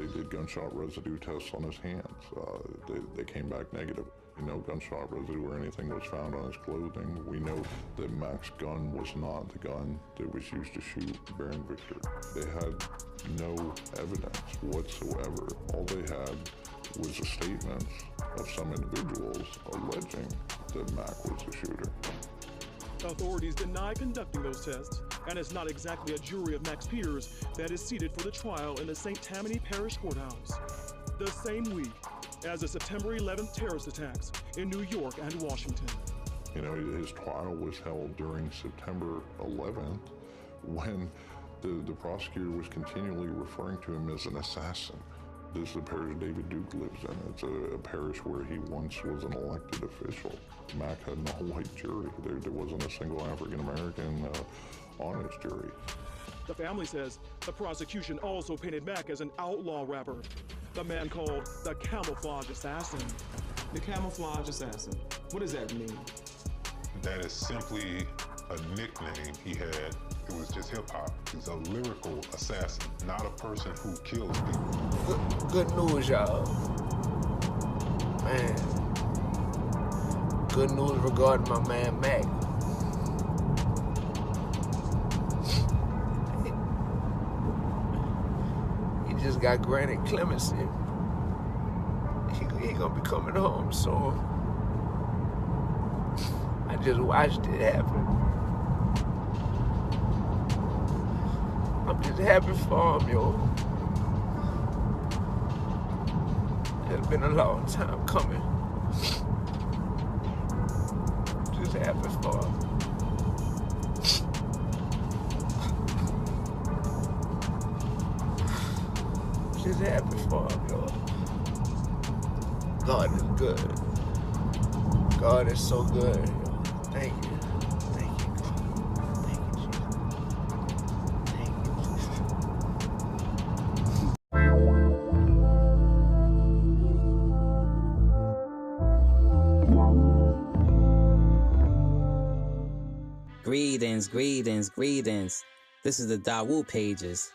They did gunshot residue tests on his hands. They came back negative. No gunshot residue or anything was found on his clothing. We know that Mac's gun was not the gun that was used to shoot Baron Victor. They had no evidence whatsoever. All they had was the statements of some individuals alleging that Mac was the shooter. Authorities deny conducting those tests, and it's not exactly a jury of Mac's peers that is seated for the trial in the St. Tammany Parish Courthouse. The same week as the September 11th terrorist attacks in New York and Washington. His trial was held during September 11th when the prosecutor was continually referring to him as an assassin. This is the parish David Duke lives in. It's a parish where he once was an elected official. Mac had an all-white jury. There wasn't a single African-American on his jury. The family says the prosecution also painted Mac as an outlaw rapper, the man called the camouflage assassin. The camouflage assassin, what does that mean? That is simply a nickname he had. It was just hip-hop. He's a lyrical assassin, not a person who kills people. Good news, y'all. Man. Good news regarding my man Mac. He just got granted clemency. He gonna be coming home soon. I just watched it happen. I'm just happy for him, yo. It's been a long time coming. Just happy for him. Just happy for him, yo. God is good. God is so good, yo. Thank you. Thank you, God. Thank you, Jesus. Thank you, Jesus. Greetings. This is the Dawu pages.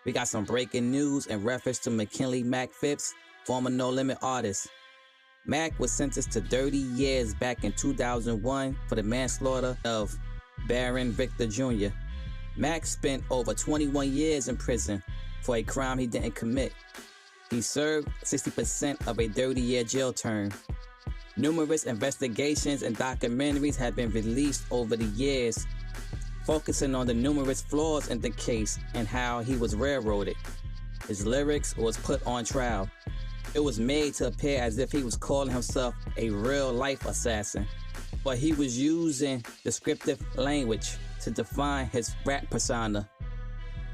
We got some breaking news in reference to Mckinley Mac Phipps, former No Limit artist. Mac was sentenced to 30 years back in 2001 for the manslaughter of Baron Victor Jr. Mac spent over 21 years in prison for a crime he didn't commit. He served 60% of a 30-year jail term. Numerous investigations and documentaries have been released over the years, focusing on the numerous flaws in the case and how he was railroaded. His lyrics was put on trial. It was made to appear as if he was calling himself a real-life assassin, but he was using descriptive language to define his rap persona.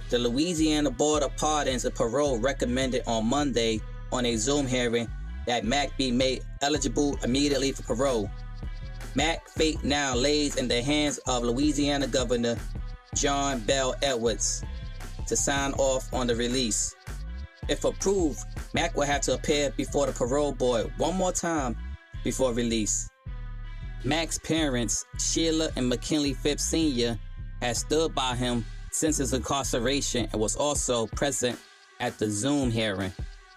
The Louisiana Board of Pardons and Parole recommended on Monday on a Zoom hearing that Mac be made eligible immediately for parole. Mac's fate now lays in the hands of Louisiana Governor John Bell Edwards to sign off on the release. If approved, Mac will have to appear before the parole board one more time before release. Mac's parents, Sheila and Mckinley Phipps Sr., had stood by him since his incarceration and was also present at the Zoom hearing.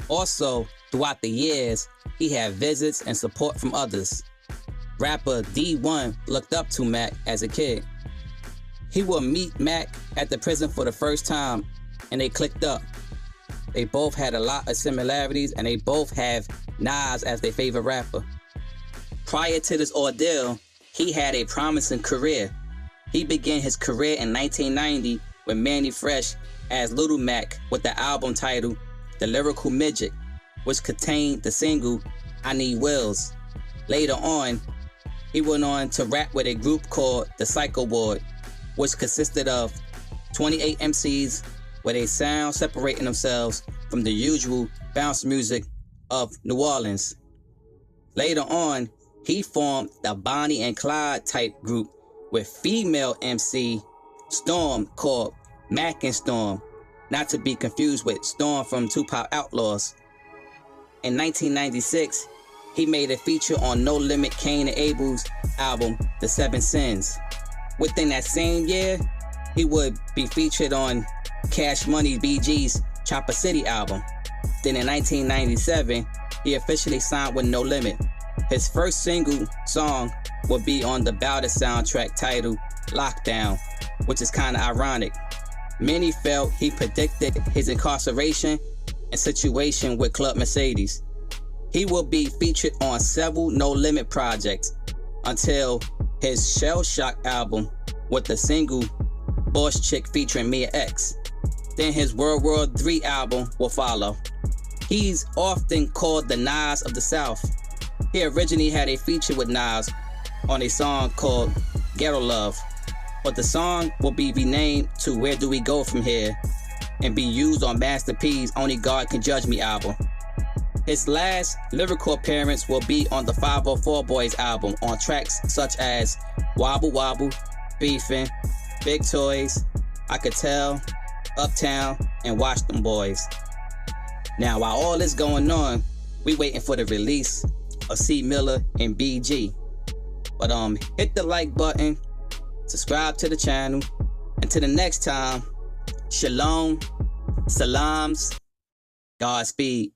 Also, throughout the years, he had visits and support from others. Rapper D1 looked up to Mac as a kid. He would meet Mac at the prison for the first time, and they clicked up. They both had a lot of similarities, and they both have Nas as their favorite rapper. Prior to this ordeal, he had a promising career. He began his career in 1990 with Manny Fresh as Little Mac with the album titled The Lyrical Midget, which contained the single I Need Wills. Later on, he went on to rap with a group called the Psycho Ward, which consisted of 28 MCs with a sound separating themselves from the usual bounce music of New Orleans. Later on, he formed the Bonnie and Clyde type group with female MC Storm called Mac and Storm, not to be confused with Storm from Tupac Outlaws. In 1996, he made a feature on No Limit Cain and Abel's album, The Seven Sins. Within that same year, he would be featured on Cash Money BG's Chopper City album. Then in 1997, he officially signed with No Limit. His first single song would be on the Bowder soundtrack titled Lockdown, which is kind of ironic. Many felt he predicted his incarceration and situation with Club Mercedes. He will be featured on several No Limit projects until his Shell Shock album with the single Boss Chick featuring Mia X. Then his World War III album will follow. He's often called the Nas of the South. He originally had a feature with Nas on a song called Ghetto Love, but the song will be renamed to Where Do We Go From Here and be used on Master P's Only God Can Judge Me album. His last lyrical appearance will be on the 504 Boys album on tracks such as Wobble Wobble, Beefin', Big Toys, I Could Tell, Uptown, and Watch Them Boys. Now, while all this going on, we waiting for the release of C. Miller and BG. But hit the like button, subscribe to the channel, and till the next time, shalom, salams, Godspeed.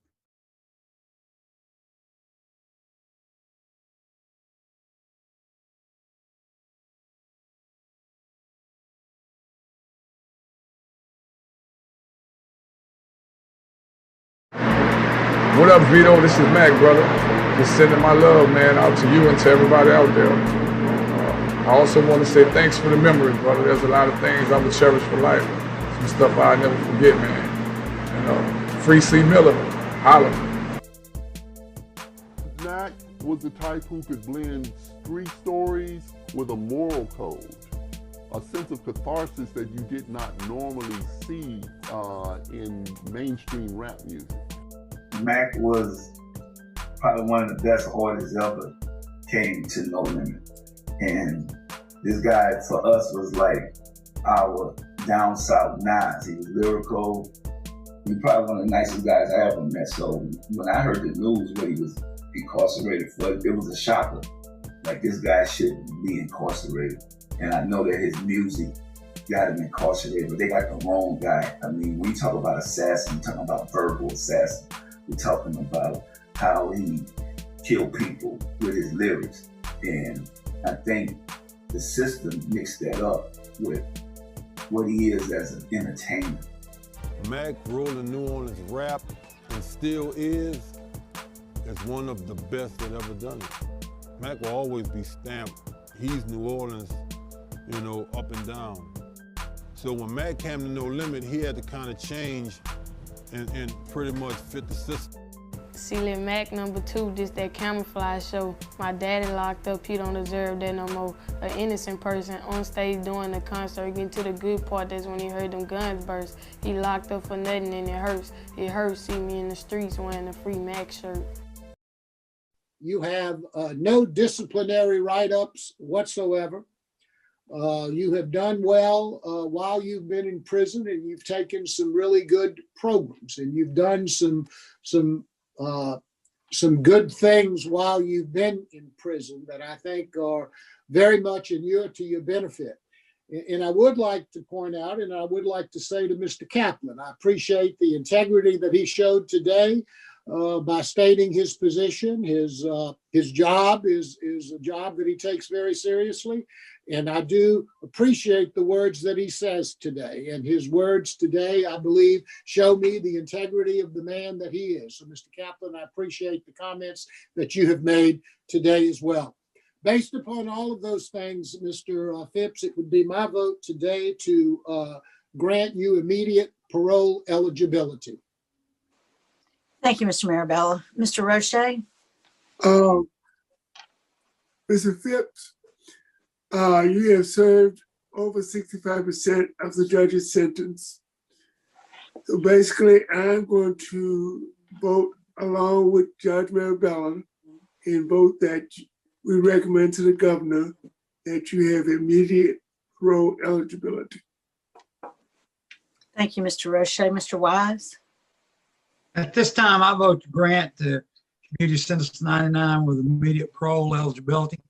What up, Vito? This is Mac, brother. Just sending my love, man, out to you and to everybody out there. I also want to say thanks for the memories, brother. There's a lot of things I'm going to cherish for life. Some stuff I'll never forget, man. And, free C. Miller. Holla. Mac was the type who could blend street stories with a moral code, a sense of catharsis that you did not normally see in mainstream rap music. Mac was probably one of the best artists ever came to No Limit. And this guy, for us, was like our down south Nas. He was lyrical. He was probably one of the nicest guys I ever met. So when I heard the news what he was incarcerated for, it was a shocker. Like, this guy shouldn't be incarcerated. And I know that his music got him incarcerated, but they got the wrong guy. I mean, when you talk about assassin, you're talking about verbal assassin. We're talking about how he killed people with his lyrics. And I think the system mixed that up with what he is as an entertainer. Mac rolling New Orleans rap and still is one of the best that ever done it. Mac will always be stamped. He's New Orleans, you know, up and down. So when Mac came to No Limit, he had to kind of change and pretty much fit the system. Celia Mac #2, just that camouflage show. My daddy locked up, he don't deserve that no more. An innocent person on stage doing the concert, getting to the good part, that's when he heard them guns burst. He locked up for nothing and it hurts. It hurts, see me in the streets wearing a free Mac shirt. You have no disciplinary write-ups whatsoever. You have done well while you've been in prison, and you've taken some really good programs, and you've done some good things while you've been in prison that I think are very much to your benefit. And I would like to point out, and I would like to say to Mr. Kaplan, I appreciate the integrity that he showed today by stating his position. His job is a job that he takes very seriously. And I do appreciate the words that he says today. And his words today, I believe, show me the integrity of the man that he is. So, Mr. Kaplan, I appreciate the comments that you have made today as well. Based upon all of those things, Mr. Phipps, it would be my vote today to grant you immediate parole eligibility. Thank you, Mr. Marabella. Mr. Roche? Mr. Phipps, you have served over 65% of the judge's sentence. So basically, I'm going to vote along with Judge Marabella and vote that we recommend to the governor that you have immediate parole eligibility. Thank you, Mr. Roche. Mr. Wise? At this time, I vote to grant the community sentence 99 with immediate parole eligibility.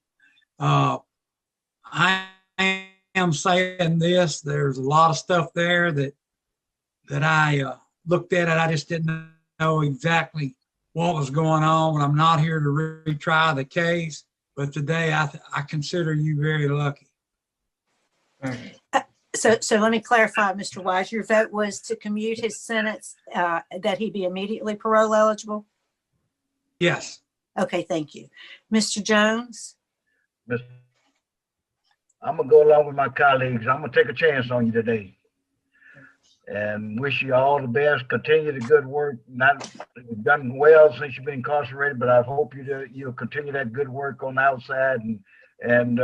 I am saying this, there's a lot of stuff there that I looked at it, I just didn't know exactly what was going on, but I'm not here to retry the case. But today, I consider you very lucky. Thank you. So let me clarify, Mr. Wise, your vote was to commute his sentence, that he be immediately parole eligible? Yes. Okay, thank you. Mr. Jones? I'm gonna go along with my colleagues. I'm gonna take a chance on you today and wish you all the best. Continue the good work. You've done well since you've been incarcerated, but I hope you'll continue that good work on the outside, and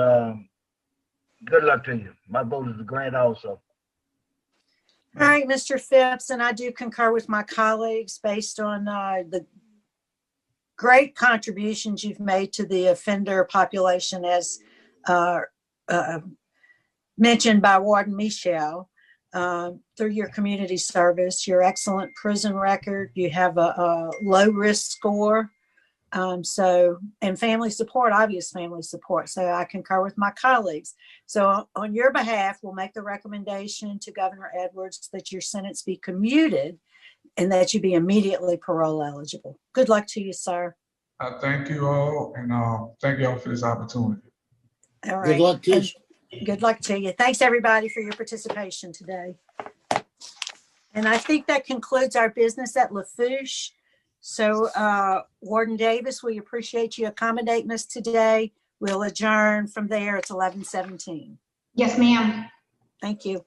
good luck to you. My vote is to grant also. All right, Mr. Phipps, and I do concur with my colleagues based on the great contributions you've made to the offender population, as mentioned by Warden Michelle, through your community service, your excellent prison record. You have a low risk score. And family support, obvious family support. So I concur with my colleagues. So on your behalf, we'll make the recommendation to Governor Edwards that your sentence be commuted and that you be immediately parole eligible. Good luck to you, sir. Thank you all, and thank you all for this opportunity. All right. Good luck to you. Good luck to you. Thanks, everybody, for your participation today. And I think that concludes our business at Lafourche. So, Warden Davis, we appreciate you accommodating us today. We'll adjourn from there. It's 11:17. Yes, ma'am. Thank you.